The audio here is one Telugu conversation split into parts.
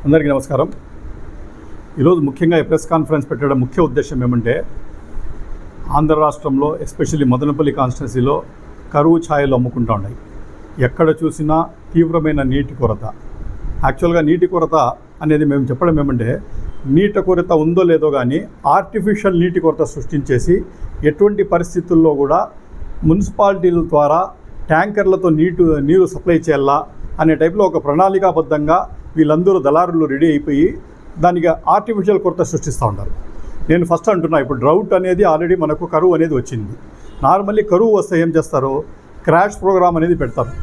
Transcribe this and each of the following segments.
అందరికీ నమస్కారం. ఈరోజు ముఖ్యంగా ఈ ప్రెస్ కాన్ఫరెన్స్ పెట్టడం ముఖ్య ఉద్దేశం ఏమంటే, ఆంధ్ర రాష్ట్రంలో ఎస్పెషల్లీ మదనపల్లి కాన్స్టిట్యున్సీలో కరువు ఛాయలు అమ్ముకుంటూ ఉన్నాయి. ఎక్కడ చూసినా తీవ్రమైన నీటి కొరత. యాక్చువల్గా నీటి కొరత అనేది మేము చెప్పడం ఏమంటే, నీటి కొరత ఉందో లేదో కానీ ఆర్టిఫిషియల్ నీటి కొరత సృష్టించేసి ఎటువంటి పరిస్థితుల్లో కూడా మున్సిపాలిటీల ద్వారా ట్యాంకర్లతో నీరు సప్లై చేయాలా అనే టైప్లో ఒక ప్రణాళికాబద్ధంగా వీళ్ళందరూ దళారులు రెడీ అయిపోయి దానికి ఆర్టిఫిషియల్ కొరత సృష్టిస్తూ ఉంటారు. నేను ఫస్ట్ అంటున్నా, ఇప్పుడు డ్రౌట్ అనేది ఆల్రెడీ మనకు కరువు అనేది వచ్చింది. నార్మల్లీ కరువు వస్తే ఏం చేస్తారు, క్రాష్ ప్రోగ్రామ్ అనేది పెడతారు.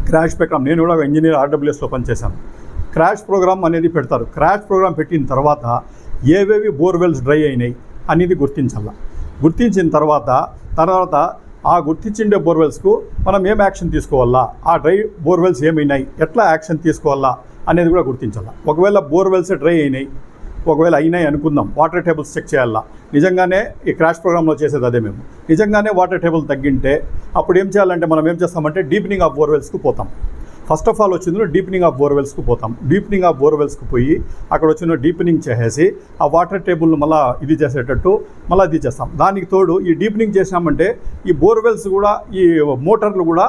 క్రాష్ ప్రోగ్రామ్, నేను కూడా ఇంజనీర్ ఆర్డబ్ల్యూఎస్లో పనిచేశాను. క్రాష్ ప్రోగ్రామ్ అనేది పెడతారు. క్రాష్ ప్రోగ్రామ్ పెట్టిన తర్వాత ఏవేవి బోర్వెల్స్ డ్రై అయినాయి అనేది గుర్తించాల. గుర్తించిన తర్వాత ఆ గుర్తించిండే బోర్వెల్స్కు మనం ఏం యాక్షన్ తీసుకోవాలా, ఆ డ్రై బోర్వెల్స్ ఏమైనాయి, ఎట్లా యాక్షన్ తీసుకోవాలా అనేది కూడా గుర్తించాలి. ఒకవేళ బోర్వెల్స్ డ్రై అయినాయి, ఒకవేళ అయినాయి అనుకుందాం, వాటర్ టేబుల్స్ చెక్ చేయాలా. నిజంగానే ఈ క్రాష్ ప్రోగ్రాంలో చేసేది అదే. మేము నిజంగానే వాటర్ టేబుల్ తగ్గింటే అప్పుడు ఏం చేయాలంటే, మనం ఏం చేస్తామంటే డీపెనింగ్ ఆఫ్ బోర్వెల్స్కు పోతాం. ఫస్ట్ ఆఫ్ ఆల్ వచ్చిందో డీపెనింగ్ ఆఫ్ బోర్వెల్స్కు పోతాం. డీపెనింగ్ ఆఫ్ బోర్వెల్స్కి పోయి అక్కడ వచ్చిన డీపెనింగ్ చేసేసి ఆ వాటర్ టేబుల్ను మళ్ళీ ఇది చేసేటట్టు మళ్ళీ ఇది చేస్తాం. దానికి తోడు ఈ డీపెనింగ్ చేసామంటే ఈ బోర్వెల్స్ కూడా, ఈ మోటార్లు కూడా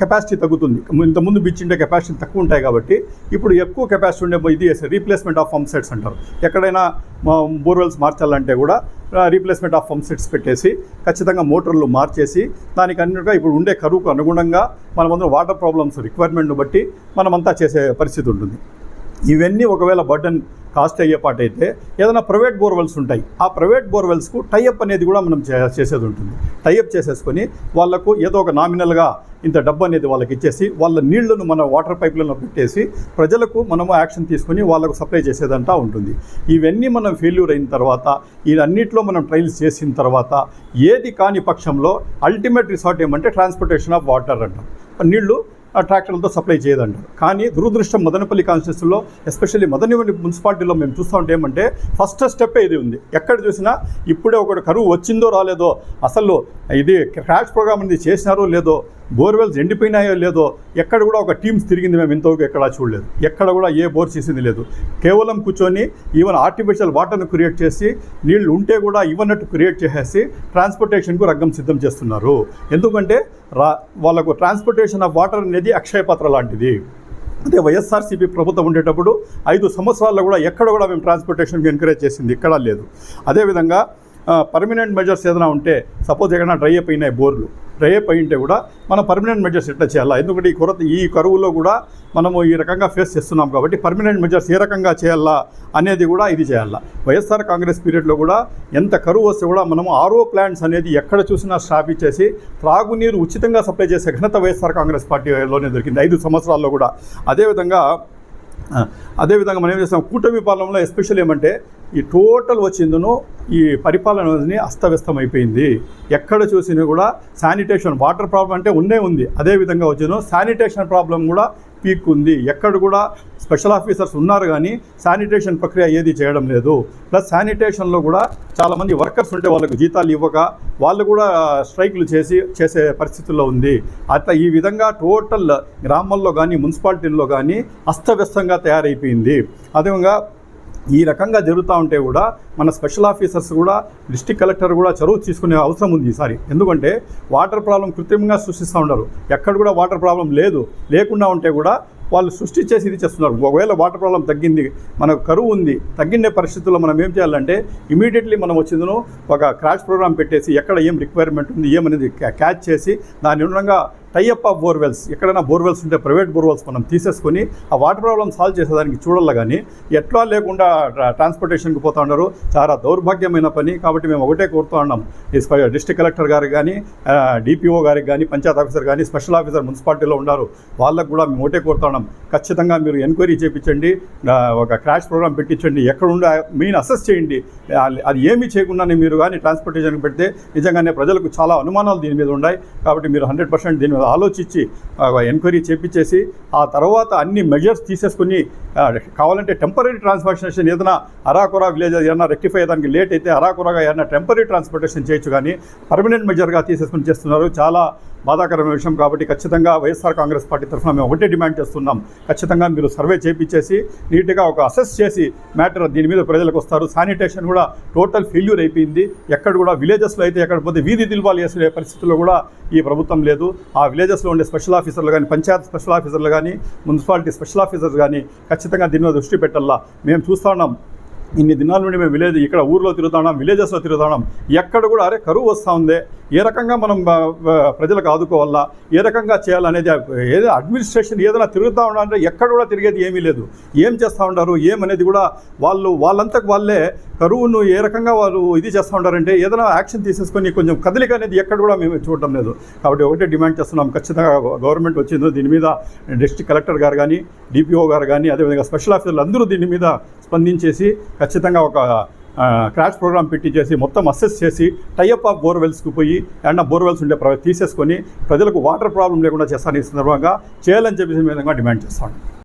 కెపాసిటీ తగ్గుతుంది. ఇంతకుముందు బిచ్చిండే కెపాసిటీ తక్కువ ఉంటాయి కాబట్టి ఇప్పుడు ఎక్కువ కెపాసిటీ ఉండే ఇది రీప్లేస్మెంట్ ఆఫ్ పంప్ సెట్స్ అంటారు. ఎక్కడైనా బోర్వెల్స్ మార్చాలంటే కూడా రీప్లేస్మెంట్ ఆఫ్ పంప్ సెట్స్ పెట్టేసి ఖచ్చితంగా మోటార్లు మార్చేసి దానికి అన్నిటిగా ఇప్పుడు ఉండే కరువుకు అనుగుణంగా మనమందరం వాటర్ ప్రాబ్లమ్స్ రిక్వైర్మెంట్ను బట్టి మనమంతా చేసే పరిస్థితి ఉంటుంది. ఇవన్నీ ఒకవేళ బర్డన్ కాస్ట్ అయ్యే పాట అయితే ఏదైనా ప్రైవేట్ బోర్వెల్స్ ఉంటాయి. ఆ ప్రైవేట్ బోర్వెల్స్కు టైఅప్ అనేది కూడా మనం చేసేది ఉంటుంది. టైఅప్ చేసేసుకొని వాళ్లకు ఏదో ఒక నామినల్గా ఇంత డబ్బు అనేది వాళ్ళకి ఇచ్చేసి వాళ్ళ నీళ్లను మన వాటర్ పైప్లలో పెట్టేసి ప్రజలకు మనము యాక్షన్ తీసుకొని వాళ్ళకు సప్లై చేసేదంటా ఉంటుంది. ఇవన్నీ మనం ఫెయిల్యూర్ అయిన తర్వాత, ఇవన్నిట్లో మనం ట్రయల్స్ చేసిన తర్వాత ఏది కాని పక్షంలో అల్టిమేట్ రిసార్ట్ ఏమంటే ట్రాన్స్పోర్టేషన్ ఆఫ్ వాటర్ అంటాం. నీళ్లు ట్రాక్టర్లతో సప్లై చేయదంటారు. కానీ దురదృష్టం మదనపల్లి కాన్స్టిట్యున్సీలో ఎస్పెషల్లీ మదనపల్లి మున్సిపాలిటీలో మేము చూస్తూ ఉంటే ఏమంటే ఫస్ట్ స్టెప్ ఇది ఉంది. ఎక్కడ చూసినా ఇప్పుడే ఒకటి కరువు వచ్చిందో రాలేదో, అసలు ఇది క్రాష్ ప్రోగ్రామ్ అనేది చేసినారో లేదో, బోర్వెల్స్ ఎండిపోయినాయో లేదో, ఎక్కడ కూడా ఒక టీమ్స్ తిరిగింది మేము ఇంతవరకు ఎక్కడా చూడలేదు. ఎక్కడ కూడా ఏ బోర్ చేసింది లేదు. కేవలం కూర్చొని ఈవెన్ ఆర్టిఫిషియల్ వాటర్ను క్రియేట్ చేసి నీళ్లు ఉంటే కూడా ఇవ్వనట్టు క్రియేట్ చేసేసి ట్రాన్స్పోర్టేషన్కు రంగం సిద్ధం చేస్తున్నారు. ఎందుకంటే వాళ్ళకు ట్రాన్స్పోర్టేషన్ ఆఫ్ వాటర్ అనేది అక్షయపాత్ర లాంటిది. అదే వైఎస్ఆర్సీపీ ప్రభుత్వం ఉండేటప్పుడు 5 సంవత్సరాల్లో కూడా ఎక్కడ కూడా మేము ట్రాన్స్పోర్టేషన్కి ఎంకరేజ్ చేసింది ఎక్కడా లేదు. అదేవిధంగా పర్మనెంట్ మెజర్స్ ఏదైనా ఉంటే, సపోజ్ ఎక్కడైనా డ్రై అయిపోయినాయి బోర్లు, డ్రై అయిపోయింటే కూడా మనం పర్మనెంట్ మెజర్స్ ఎట్లా చేయాలా, ఎందుకంటే ఈ కరువులో కూడా మనము ఈ రకంగా ఫేస్ చేస్తున్నాం కాబట్టి పర్మనెంట్ మెజర్స్ ఏ రకంగా చేయాలా అనేది కూడా ఇది చేయాలా. వైఎస్ఆర్ కాంగ్రెస్ పీరియడ్లో కూడా ఎంత కరువు వస్తే కూడా మనము ఆర్ఓ ప్లాంట్స్ అనేది ఎక్కడ చూసినా స్థాపించేసి త్రాగునీరు ఉచితంగా సప్లై చేసే ఘనత వైఎస్ఆర్ కాంగ్రెస్ పార్టీలోనే దొరికింది 5 సంవత్సరాల్లో కూడా. అదేవిధంగా మనం ఏం చేస్తాం, కూటమి పాలనలో ఎస్పెషల్ ఏమంటే ఈ టోటల్ వచ్చిందనో ఈ పరిపాలన అనేది అస్తవ్యస్తం అయిపోయింది. ఎక్కడ చూసినా కూడా శానిటేషన్, వాటర్ ప్రాబ్లం అంటే ఉంది. అదేవిధంగా వచ్చిందో శానిటేషన్ ప్రాబ్లం కూడా పీక్ ఉంది. ఎక్కడ కూడా స్పెషల్ ఆఫీసర్స్ ఉన్నారు కానీ శానిటేషన్ ప్రక్రియ ఏది చేయడం లేదు. ప్లస్ శానిటేషన్లో కూడా చాలామంది వర్కర్స్ ఉంటే వాళ్ళకు జీతాలు ఇవ్వక వాళ్ళు కూడా స్ట్రైక్లు చేసే పరిస్థితుల్లో ఉంది. అట్లా ఈ విధంగా టోటల్ గ్రామాల్లో కానీ మున్సిపాలిటీల్లో కానీ అస్తవ్యస్తంగా తయారైపోయింది. అదేవిధంగా ఈ రకంగా జరుగుతూ ఉంటే కూడా మన స్పెషల్ ఆఫీసర్స్ కూడా, డిస్ట్రిక్ట్ కలెక్టర్ కూడా చొరవ తీసుకునే అవసరం ఉంది ఈసారి. ఎందుకంటే వాటర్ ప్రాబ్లం కృత్రిమంగా సృష్టిస్తూ ఉన్నారు. ఎక్కడ కూడా వాటర్ ప్రాబ్లం లేకుండా ఉంటే కూడా వాళ్ళు సృష్టించేసి ఇది చేస్తున్నారు. ఒకవేళ వాటర్ ప్రాబ్లం తగ్గింది, మనకు కరువు ఉంది, తగ్గిండే పరిస్థితుల్లో మనం ఏం చేయాలంటే ఇమీడియట్లీ మనం వచ్చిందను ఒక క్రాష్ ప్రోగ్రామ్ పెట్టేసి ఎక్కడ ఏం రిక్వైర్మెంట్ ఉంది ఏమనేది క్యాచ్ చేసి దాని ఉండగా టైఅప్ ఆఫ్ బోర్వెల్స్, ఎక్కడైనా బోర్వెల్స్ ఉంటే ప్రైవేట్ బోర్వెల్స్ మనం తీసేసుకొని ఆ వాటర్ ప్రాబ్లం సాల్వ్ చేసేదానికి చూడాలి. కానీ ఎట్లా లేకుండా ట్రాన్స్పోర్టేషన్కి పోతూ ఉన్నారు. చాలా దౌర్భాగ్యమైన పని. కాబట్టి మేము ఒకటే కోరుతూ ఉన్నాం, డిస్ట్రిక్ట్ కలెక్టర్ గారికి కానీ, డిపిఓ గారికి కానీ, పంచాయత్ ఆఫీసర్ కానీ, స్పెషల్ ఆఫీసర్ మున్సిపాలిటీలో ఉన్నారు, వాళ్ళకు కూడా మేము ఒకటే కోరుతూ ఉన్నాం, ఖచ్చితంగా మీరు ఎంక్వైరీ చేయించండి, ఒక క్రాష్ ప్రోగ్రామ్ పెట్టించండి, ఎక్కడుండే మెయిన్ అసెస్ చేయండి. అది ఏమీ చేయకుండానే మీరు కానీ ట్రాన్స్పోర్టేషన్కి పెడితే నిజంగానే ప్రజలకు చాలా అనుమానాలు దీని మీద ఉన్నాయి. కాబట్టి మీరు 100% దీని మీద ఆలోచించి ఎంక్వైరీ చేపించేసి ఆ తర్వాత అన్ని మెజర్స్ తీసేసుకుని కావాలంటే టెంపరీ ట్రాన్స్పోర్టేషన్ ఏదైనా అరాకొరా విలేజ్ ఏదైనా రెక్టిఫై అయ్యడానికి లేట్ అయితే అరాకొరాగా ఏదైనా టెంపరీ ట్రాన్స్పోర్టేషన్ చేయొచ్చు. కానీ పర్మనెంట్ మెజర్గా తీసేసుకుని చేస్తున్నారు. చాలా బాధాకరమైన విషయం. కాబట్టి ఖచ్చితంగా వైఎస్ఆర్ కాంగ్రెస్ పార్టీ తరఫున మేము ఒకటే డిమాండ్ చేస్తున్నాం. ఖచ్చితంగా మీరు సర్వే చేయించేసి నీట్గా ఒక అసెస్ చేసి మ్యాటర్ దీని మీద ప్రజలకు వస్తారు. శానిటేషన్ కూడా టోటల్ ఫెయిల్యూర్ అయిపోయింది. ఎక్కడ కూడా విలేజెస్లో అయితే ఎక్కడ పోతే వీధి దిల్వాలు వేసే పరిస్థితుల్లో కూడా ఈ ప్రభుత్వం లేదు. ఆ విలేజెస్లో ఉండే స్పెషల్ ఆఫీసర్లు కానీ, పంచాయత్ స్పెషల్ ఆఫీసర్లు కానీ, మున్సిపాలిటీ స్పెషల్ ఆఫీసర్స్ కానీ ఖచ్చితంగా దీని మీద దృష్టి పెట్టాలా. మేము చూస్తూ ఉన్నాం, ఇన్ని దినాల నుండి మేము ఇక్కడ ఊర్లో తిరుగుతున్నాం, విలేజెస్లో తిరుగుతున్నాం. ఎక్కడ కూడా అరే కరువు వస్తూ ఉంది, ఏ రకంగా మనం ప్రజలకు ఆదుకోవాలా, ఏ రకంగా చేయాలనేది ఏదో అడ్మినిస్ట్రేషన్ ఏదైనా తిరుగుతూ ఉండాలంటే ఎక్కడ కూడా తిరిగేది ఏమీ లేదు. ఏం చేస్తూ ఉంటారు ఏమనేది కూడా వాళ్ళంతకు వాళ్ళే కరువును ఏ రకంగా వాళ్ళు ఇది చేస్తూ ఉంటారంటే ఏదైనా యాక్షన్ తీసేసుకొని కొంచెం కదలిక అనేది ఎక్కడ కూడా మేము చూడటం లేదు. కాబట్టి ఒకటే డిమాండ్ చేస్తున్నాం, ఖచ్చితంగా గవర్నమెంట్ వచ్చిందో దీని మీద డిస్ట్రిక్ట్ కలెక్టర్ గారు కానీ, డిపిఓ గారు కానీ, అదేవిధంగా స్పెషల్ ఆఫీసర్లు అందరూ దీని మీద స్పందించేసి ఖచ్చితంగా ఒక క్రాష్ ప్రోగ్రామ్ పెట్టించేసి మొత్తం అసెస్ చేసి టైఅప్ ఆఫ్ బోర్వెల్స్కి పోయి ఏమన్నా బోర్వెల్స్ ఉండే తీసేసుకొని ప్రజలకు వాటర్ ప్రాబ్లం లేకుండా చేస్తాను ఈ సందర్భంగా చేయాలని చెప్పేసి విధంగా డిమాండ్ చేస్తాను.